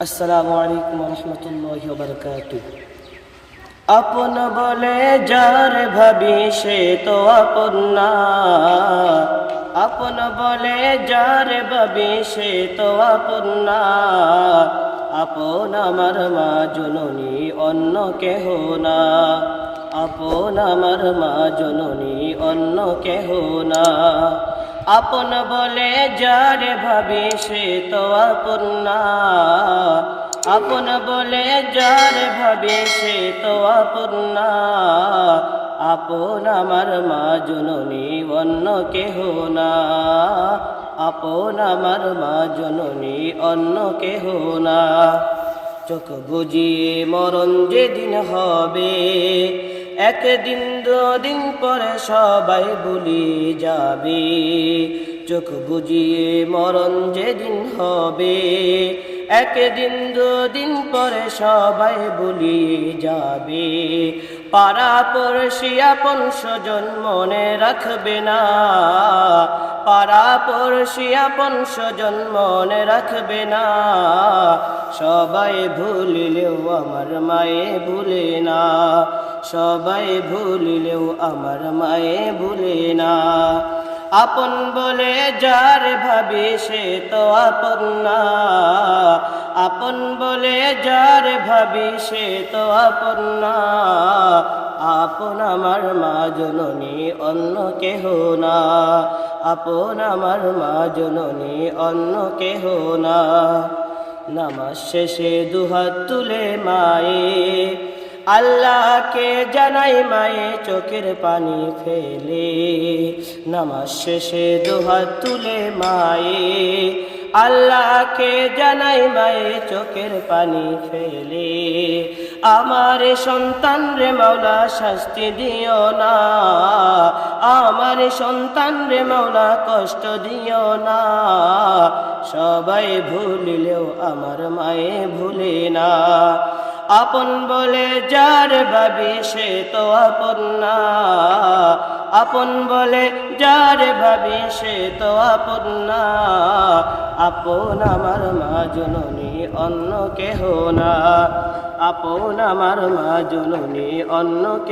আসসালামু আলাইকুম ওয়া রাহমাতুল্লাহি ওয়া বারাকাতুহু। আপন বলে যার ভাবি সে তো আপন না, আপন বলে যার ভাবি সে তো আপন না। আপন আমার মা জননী অন্য কেহ না, আপন আমার মা জননী অন্য কেহ না। আপন বলে যার ভাবি সে তো আপন না, আপন বলে যার ভাবি সে তো আপন না। আপন আমার মা জননী অন্য কেহ না, আপন আমার মা জননী অন্য কেহ না। চোখ বুজিয়ে মরণ যেদিন হবে, একদিন দুদিন পরে সবাই ভুলে যাবে। চোখ বুজিয়ে মরণ যেদিন হবে, একদিন দুদিন পরে সবাই ভুলে যাবে। পাড়া পড়শি আপন স্বজন মনে রাখবে না, পাড়া পড়শি আপন স্বজন মনে রাখবে না। সবাই ভুলিলেও আমার মায়ে ভুলে না, সবাই ভুলিলেও আমার মায়ে ভুলে না। আপন বলে যার ভাবি সে তো আপন না, আপন বলে যার ভাবি সে তো আপন না। আপন আমার মা জননী অন্য কেহ না, আপন আমার মা জননী অন্য কেহ না। নামাজ শেষে দুহাত তুলে মায়ে আল্লাহকে জানাই মায়ে চোখের পানি ফেলে। নামাজ শেষে দুহাত তুলে মায়ে আল্লাহকে জানাই মায়ে চোখের পানি ফেলে। আমার সন্তান রে মাওলা শাস্তি দিও না, আমার সন্তান রে মাওলা কষ্ট দিও না। সবাই ভুলিলেও আমার মায়ে ভুলে না, আপন বলে যার ভাবি সে তো আপন না, আপন বলে যার ভাবি সে তো আপন না। আপন আমার মা জননী অন্য কেহ না, আপন আমার মা জননী অন্য কেহ